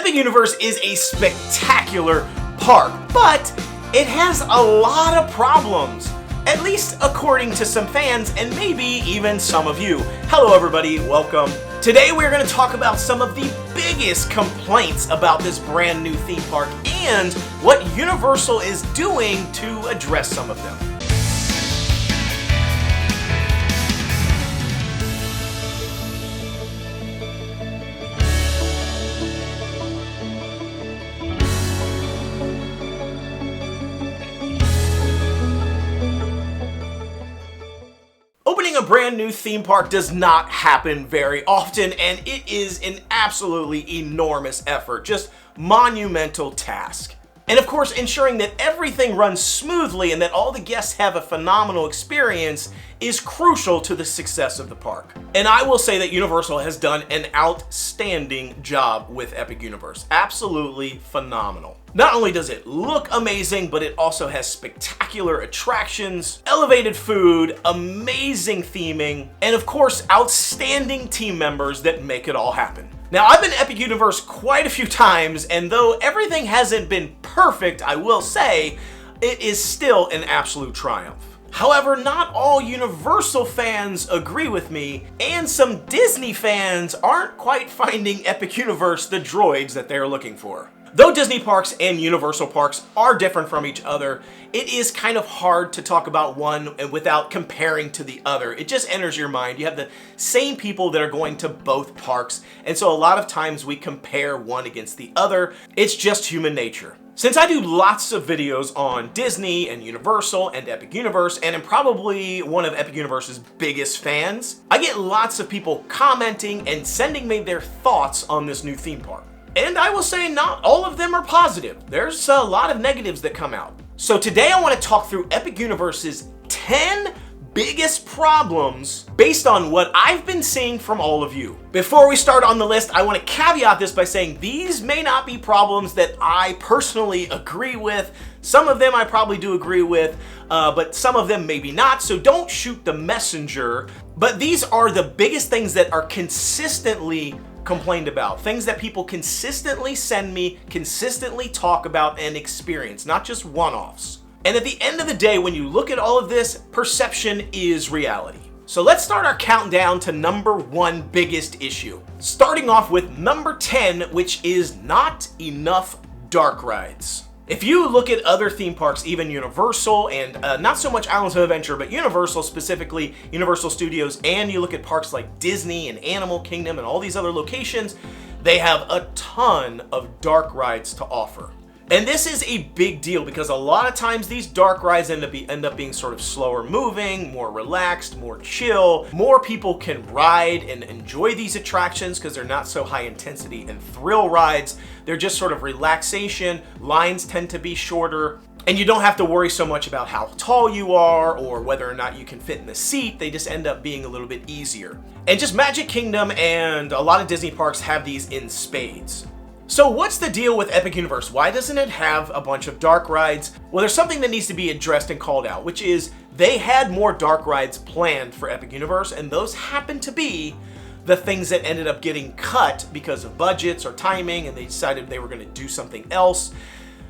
Epic Universe is a spectacular park, but it has a lot of problems, at least according to some fans and maybe even some of you. Hello everybody, welcome. Today we're going to talk about some of the biggest complaints about this brand new theme park and what Universal is doing to address some of them. Opening a brand new theme park does not happen very often, and it is an absolutely enormous effort, just monumental task. And of course, ensuring that everything runs smoothly and that all the guests have a phenomenal experience is crucial to the success of the park. And I will say that Universal has done an outstanding job with Epic Universe. Absolutely phenomenal. Not only does it look amazing, but it also has spectacular attractions, elevated food, amazing theming, and of course, outstanding team members that make it all happen. Now, I've been to Epic Universe quite a few times, and though everything hasn't been perfect, I will say, it is still an absolute triumph. However, not all Universal fans agree with me, and some Disney fans aren't quite finding Epic Universe the droids that they're looking for. Though Disney parks and Universal parks are different from each other, it is kind of hard to talk about one without comparing to the other. It just enters your mind. You have the same people that are going to both parks, and so a lot of times we compare one against the other. It's just human nature. Since I do lots of videos on Disney and Universal and Epic Universe, and am probably one of Epic Universe's biggest fans, I get lots of people commenting and sending me their thoughts on this new theme park. And I will say not all of them are positive. There's a lot of negatives that come out. So today I want to talk through Epic Universe's 10 biggest problems based on what I've been seeing from all of you. Before we start on the list, I want to caveat this by saying these may not be problems that I personally agree with. Some of them I probably do agree with, but some of them maybe not, so don't shoot the messenger. But these are the biggest things that are consistently complained about, things that people consistently send me, consistently talk about and experience, not just one-offs. And at the end of the day, when you look at all of this, perception is reality. So let's start our countdown to number one biggest issue. Starting off with number 10, which is not enough dark rides. If you look at other theme parks, even Universal and not so much Islands of Adventure, but Universal specifically, Universal Studios, and you look at parks like Disney and Animal Kingdom and all these other locations, they have a ton of dark rides to offer. And this is a big deal because a lot of times these dark rides end up being sort of slower moving, more relaxed, more chill. More people can ride and enjoy these attractions because they're not so high intensity and thrill rides. They're just sort of relaxation. Lines tend to be shorter. And you don't have to worry so much about how tall you are or whether or not you can fit in the seat. They just end up being a little bit easier. And just Magic Kingdom and a lot of Disney parks have these in spades. So what's the deal with Epic Universe? Why doesn't it have a bunch of dark rides? Well, there's something that needs to be addressed and called out, which is they had more dark rides planned for Epic Universe, and those happen to be the things that ended up getting cut because of budgets or timing, and they decided they were going to do something else.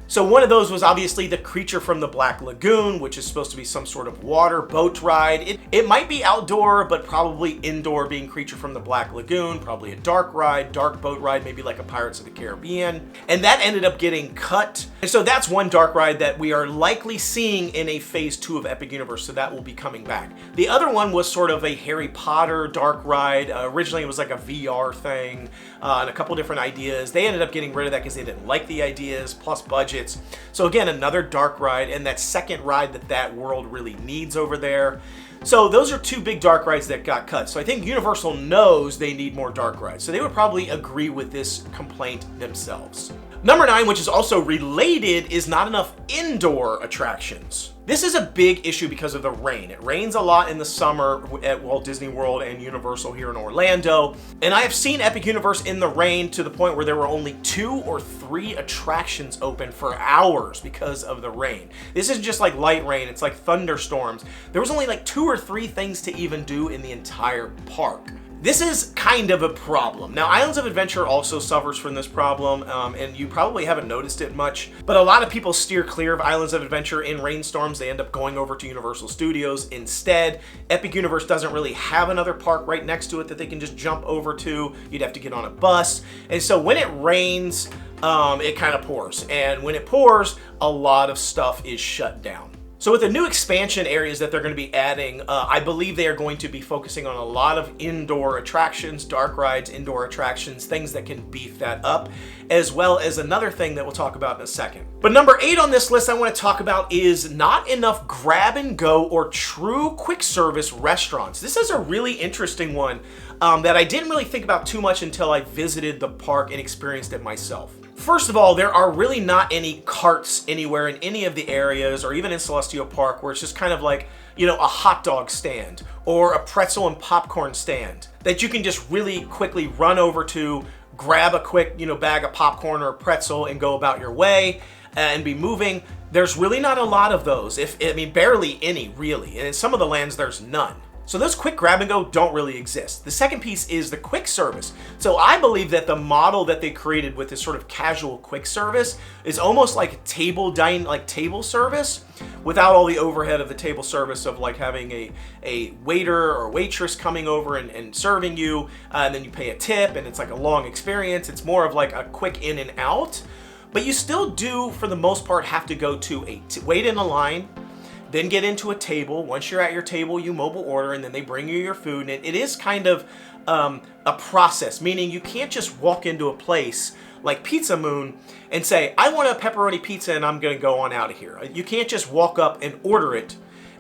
So one of those was obviously the Creature from the Black Lagoon, which is supposed to be some sort of water boat ride. It might be outdoor, but probably indoor, being Creature from the Black Lagoon, probably a dark ride, dark boat ride, maybe like a Pirates of the Caribbean. And that ended up getting cut. And so that's one dark ride that we are likely seeing in a phase 2 of Epic Universe, so that will be coming back. The other one was sort of a Harry Potter dark ride. Originally it was like a VR thing and a couple different ideas. They ended up getting rid of that because they didn't like the ideas, plus budget. So again, another dark ride, and that second ride that world really needs over there. So those are two big dark rides that got cut. So I think Universal knows they need more dark rides. So they would probably agree with this complaint themselves. Number 9, which is also related, is not enough indoor attractions. This is a big issue because of the rain. It rains a lot in the summer at Walt Disney World and Universal here in Orlando. And I have seen Epic Universe in the rain to the point where there were only 2 or 3 attractions open for hours because of the rain. This isn't just like light rain, it's like thunderstorms. There was only like 2 or 3 things to even do in the entire park. This is kind of a problem. Now, Islands of Adventure also suffers from this problem, and you probably haven't noticed it much, but a lot of people steer clear of Islands of Adventure in rainstorms. They end up going over to Universal Studios instead. Epic Universe doesn't really have another park right next to it that they can just jump over to. You'd have to get on a bus. And so when it rains, it kind of pours. And when it pours, a lot of stuff is shut down. So with the new expansion areas that they're going to be adding, I believe they are going to be focusing on a lot of indoor attractions, dark rides, indoor attractions, things that can beef that up, as well as another thing that we'll talk about in a second. But number 8 on this list I want to talk about is not enough grab and go or true quick service restaurants. This is a really interesting one that I didn't really think about too much until I visited the park and experienced it myself. First of all, there are really not any carts anywhere in any of the areas or even in Celestial Park where it's just kind of like, you know, a hot dog stand or a pretzel and popcorn stand that you can just really quickly run over to, grab a quick, you know, bag of popcorn or a pretzel and go about your way and be moving. There's really not a lot of those. I mean, barely any really. And in some of the lands, there's none. So those quick grab and go don't really exist. The second piece is the quick service. So I believe that the model that they created with this sort of casual quick service is almost like table service without all the overhead of the table service of like having a waiter or waitress coming over and serving you, and then you pay a tip and it's like a long experience. It's more of like a quick in and out, but you still do for the most part have to go to wait in a line, then get into a table. Once you're at your table, you mobile order, and then they bring you your food. And it is kind of a process, meaning you can't just walk into a place like Pizza Moon and say, I want a pepperoni pizza and I'm gonna go on out of here. You can't just walk up and order it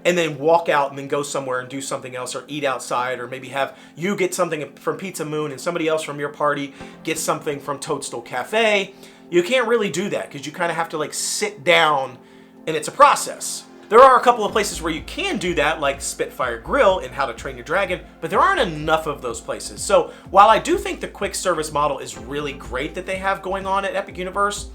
and then walk out and then go somewhere and do something else or eat outside, or maybe have you get something from Pizza Moon and somebody else from your party gets something from Toadstool Cafe. You can't really do that because you kind of have to like sit down, and it's a process. There are a couple of places where you can do that, like Spitfire Grill in How to Train Your Dragon, but there aren't enough of those places. So while I do think the quick service model is really great that they have going on at Epic Universe,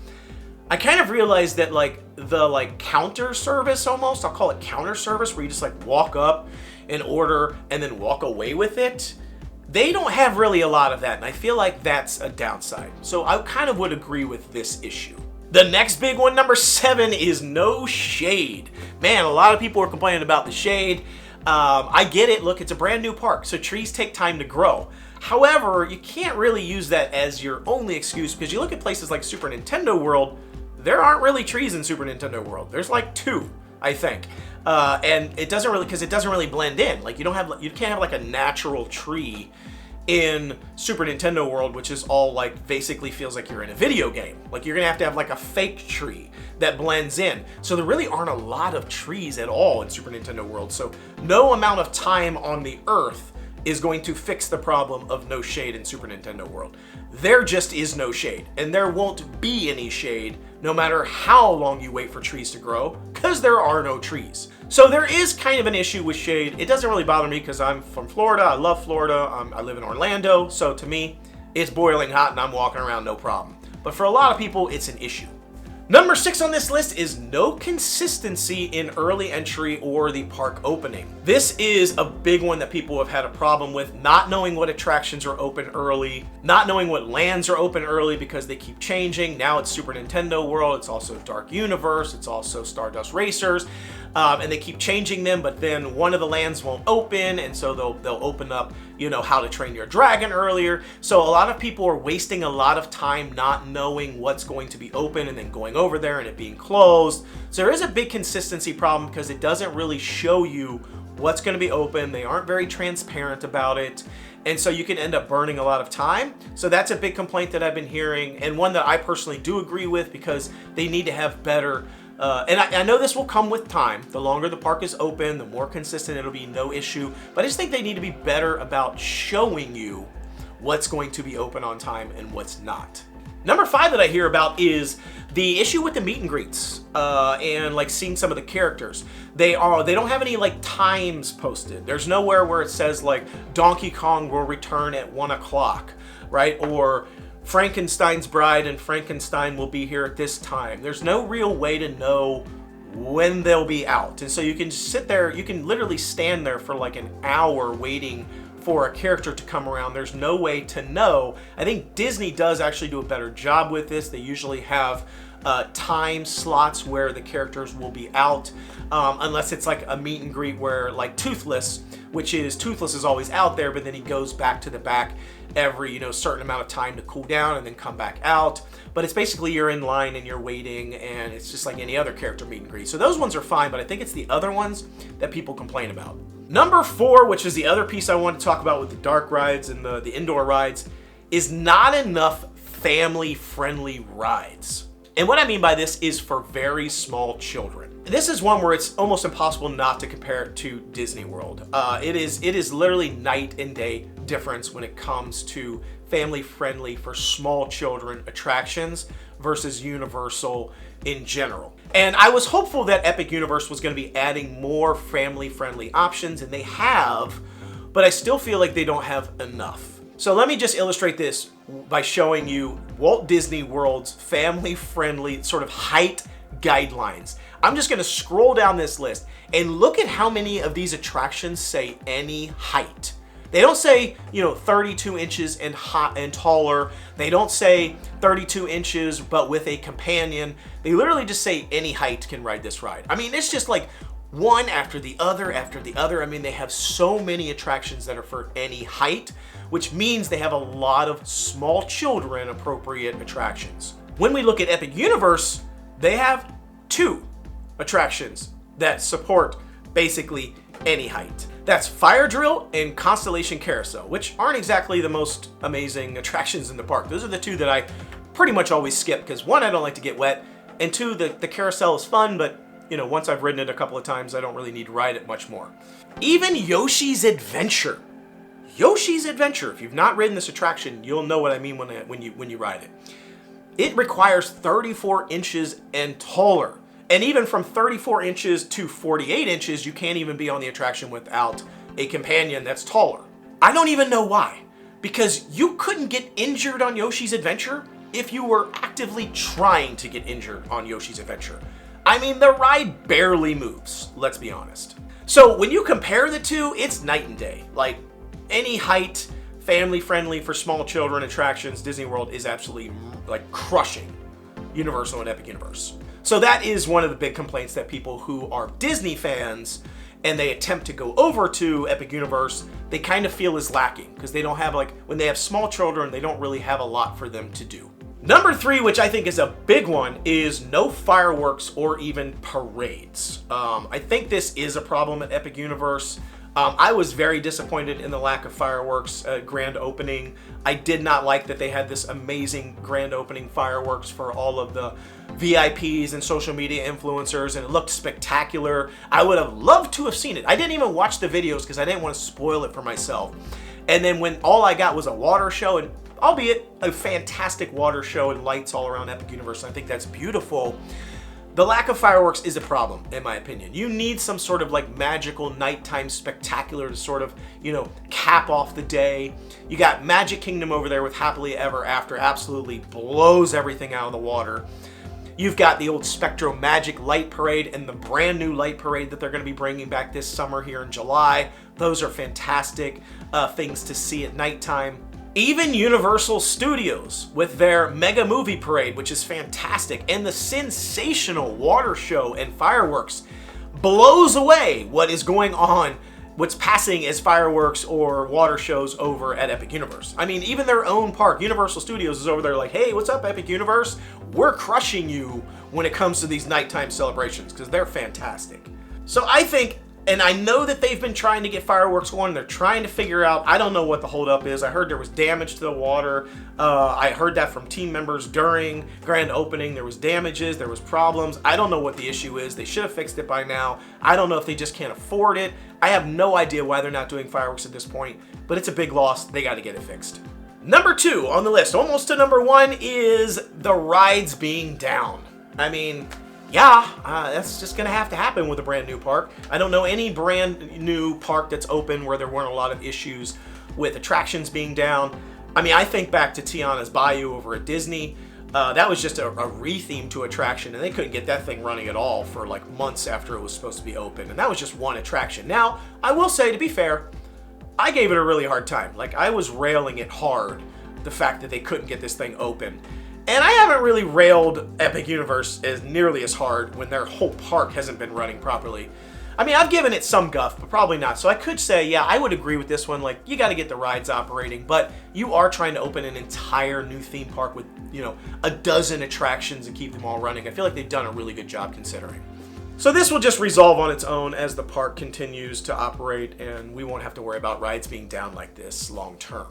I kind of realized that like the counter service almost, I'll call it counter service, where you just like walk up and order and then walk away with it, they don't have really a lot of that, and I feel like that's a downside. So I kind of would agree with this issue. The next big one, number 7, is no shade. Man, a lot of people are complaining about the shade. I get it. Look, it's a brand new park, so trees take time to grow. However, you can't really use that as your only excuse, because you look at places like Super Nintendo World, there aren't really trees in Super Nintendo World. There's like 2, I think. And it doesn't really blend in. Like you can't have like a natural tree in Super Nintendo World, which is all like basically feels like you're in a video game. Like you're gonna have to have like a fake tree that blends in. So there really aren't a lot of trees at all in Super Nintendo World. So no amount of time on the earth is going to fix the problem of no shade in Super Nintendo World. There just is no shade, and there won't be any shade no matter how long you wait for trees to grow, because there are no trees. So there is kind of an issue with shade. It doesn't really bother me because I'm from Florida. I love Florida. I live in Orlando. So to me, it's boiling hot and I'm walking around no problem. But for a lot of people, it's an issue. Number 6 on this list is no consistency in early entry or the park opening. This is a big one that people have had a problem with, not knowing what attractions are open early, not knowing what lands are open early because they keep changing. Now it's Super Nintendo World, it's also Dark Universe, it's also Stardust Racers, and they keep changing them, but then one of the lands won't open, and so they'll open up, you know, How to Train Your Dragon earlier. So a lot of people are wasting a lot of time not knowing what's going to be open and then going over there and it being closed. So there is a big consistency problem because it doesn't really show you what's going to be open. They aren't very transparent about it. And so you can end up burning a lot of time. So that's a big complaint that I've been hearing, and one that I personally do agree with, because they need to have better and I know this will come with time. The longer the park is open, the more consistent it'll be, no issue. But I just think they need to be better about showing you what's going to be open on time and what's not. Number 5 that I hear about is the issue with the meet and greets and like seeing some of the characters. They don't have any like times posted. There's nowhere where it says like Donkey Kong will return at 1 o'clock, right? Or Frankenstein's bride and Frankenstein will be here at this time. There's no real way to know when they'll be out. And so you can sit there, you can literally stand there for like an hour waiting for a character to come around. There's no way to know. I think Disney does actually do a better job with this. They usually have time slots where the characters will be out, unless it's like a meet and greet where, like Toothless, Toothless is always out there, but then he goes back to the back every certain amount of time to cool down and then come back out. But it's basically you're in line and you're waiting, and it's just like any other character meet and greet. So those ones are fine, but I think it's the other ones that people complain about. Number 4, which is the other piece I want to talk about with the dark rides and the indoor rides, is not enough family-friendly rides. And what I mean by this is for very small children. This is one where it's almost impossible not to compare it to Disney World. It is literally night and day difference when it comes to family-friendly for small children attractions versus Universal in general. And I was hopeful that Epic Universe was going to be adding more family-friendly options, and they have, but I still feel like they don't have enough. So let me just illustrate this by showing you Walt Disney World's family-friendly sort of height guidelines. I'm just going to scroll down this list and look at how many of these attractions say any height. They don't say, 32 inches and taller. They don't say 32 inches but with a companion. They literally just say any height can ride this ride. I mean, it's just like one after the other after the other. I mean, they have so many attractions that are for any height, which means they have a lot of small children appropriate attractions. When we look at Epic Universe, they have 2 attractions that support basically any height. That's Fire Drill and Constellation Carousel, which aren't exactly the most amazing attractions in the park. Those are the 2 that I pretty much always skip because 1, I don't like to get wet, and 2, the carousel is fun, but once I've ridden it a couple of times, I don't really need to ride it much more. Even Yoshi's Adventure. Yoshi's Adventure, if you've not ridden this attraction, you'll know what I mean when you ride it. It requires 34 inches and taller. And even from 34 inches to 48 inches, you can't even be on the attraction without a companion that's taller. I don't even know why. Because you couldn't get injured on Yoshi's Adventure if you were actively trying to get injured on Yoshi's Adventure. I mean, the ride barely moves, let's be honest. So when you compare the 2, it's night and day. Like, any height, family-friendly for small children attractions, Disney World is absolutely like crushing Universal and Epic Universe. So that is one of the big complaints that people who are Disney fans and they attempt to go over to Epic Universe, they kind of feel is lacking because they don't have, like, when they have small children, they don't really have a lot for them to do. Number 3, which I think is a big one, is no fireworks or even parades. I think this is a problem at Epic Universe. I was very disappointed in the lack of fireworks grand opening. I did not like that they had this amazing grand opening fireworks for all of the VIPs and social media influencers, and it looked spectacular. I would have loved to have seen it. I didn't even watch the videos because I didn't want to spoil it for myself. And then when all I got was a water show, and albeit a fantastic water show and lights all around Epic Universe, I think that's beautiful. The lack of fireworks is a problem, in my opinion. You need some sort of like magical nighttime spectacular to sort of, cap off the day. You got Magic Kingdom over there with Happily Ever After, absolutely blows everything out of the water. You've got the old Spectro Magic Light Parade and the brand new Light Parade that they're going to be bringing back this summer here in July. Those are fantastic things to see at nighttime. Even Universal Studios with their Mega Movie Parade, which is fantastic, and the sensational water show and fireworks blows away what is going on, what's passing as fireworks or water shows over at Epic Universe. I mean, even their own park, Universal Studios, is over there like, hey, what's up, Epic Universe? We're crushing you when it comes to these nighttime celebrations because they're fantastic. So I think, and I know that they've been trying to get fireworks going. They're trying to figure out, I don't know what the holdup is. I heard there was damage to the water. I heard that from team members during grand opening. There was damages, there was problems. I don't know what the issue is. They should have fixed it by now. I don't know if they just can't afford it. I have no idea why they're not doing fireworks at this point, but it's a big loss. They got to get it fixed. Number 2 on the list, almost to number 1, is the rides being down. I mean, yeah, that's just going to have to happen with a brand new park. I don't know any brand new park that's open where there weren't a lot of issues with attractions being down. I mean, I think back to Tiana's Bayou over at Disney. That was just a re-theme to attraction, and they couldn't get that thing running at all for like months after it was supposed to be open. And that was just one attraction. Now, I will say, to be fair, I gave it a really hard time. Like, I was railing it hard, the fact that they couldn't get this thing open. And I haven't really railed Epic Universe as nearly as hard when their whole park hasn't been running properly. I mean, I've given it some guff, but probably not. So I could say, yeah, I would agree with this one. Like, you got to get the rides operating, but you are trying to open an entire new theme park with, you know, a dozen attractions and keep them all running. I feel like they've done a really good job considering. So this will just resolve on its own as the park continues to operate, and we won't have to worry about rides being down like this long term.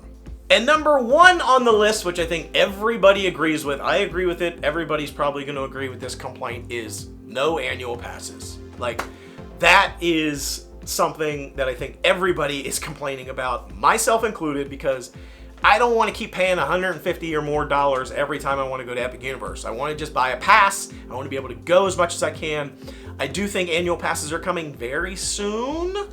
And number 1 on the list, which I think everybody agrees with, I agree with it, everybody's probably going to agree with this complaint, is no annual passes. Like, that is something that I think everybody is complaining about, myself included, because I don't want to keep paying $150 or more every time I want to go to Epic Universe. I want to just buy a pass. I want to be able to go as much as I can. I do think annual passes are coming very soon.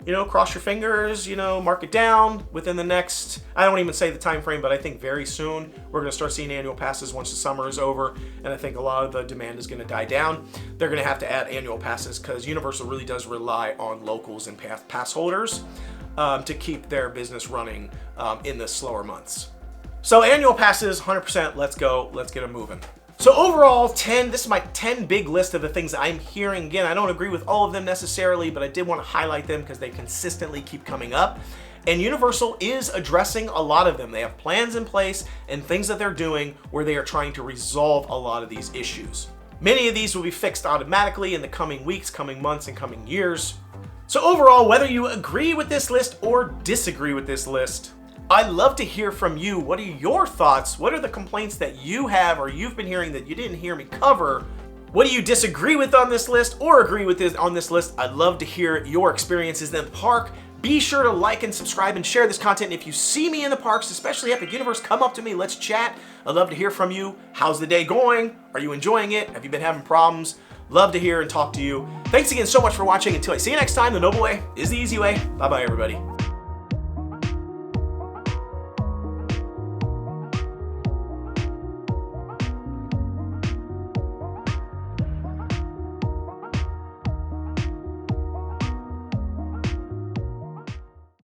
You know, cross your fingers, you know, mark it down within the next, I don't even say the time frame, but I think very soon we're going to start seeing annual passes once the summer is over, and I think a lot of the demand is going to die down. They're going to have to add annual passes because Universal really does rely on locals and pass holders to keep their business running in the slower months. So annual passes, 100%, let's go, let's get them moving. So overall, this is my 10 big list of the things I'm hearing. Again, I don't agree with all of them necessarily, but I did want to highlight them because they consistently keep coming up. And Universal is addressing a lot of them. They have plans in place and things that they're doing where they are trying to resolve a lot of these issues. Many of these will be fixed automatically in the coming weeks, coming months, and coming years. So overall, whether you agree with this list or disagree with this list, I'd love to hear from you. What are your thoughts? What are the complaints that you have or you've been hearing that you didn't hear me cover? What do you disagree with on this list or agree with on this list? I'd love to hear your experiences in the park. Be sure to like and subscribe and share this content. If you see me in the parks, especially Epic Universe, come up to me, let's chat. I'd love to hear from you. How's the day going? Are you enjoying it? Have you been having problems? Love to hear and talk to you. Thanks again so much for watching. Until I see you next time, the noble way is the easy way. Bye-bye, everybody.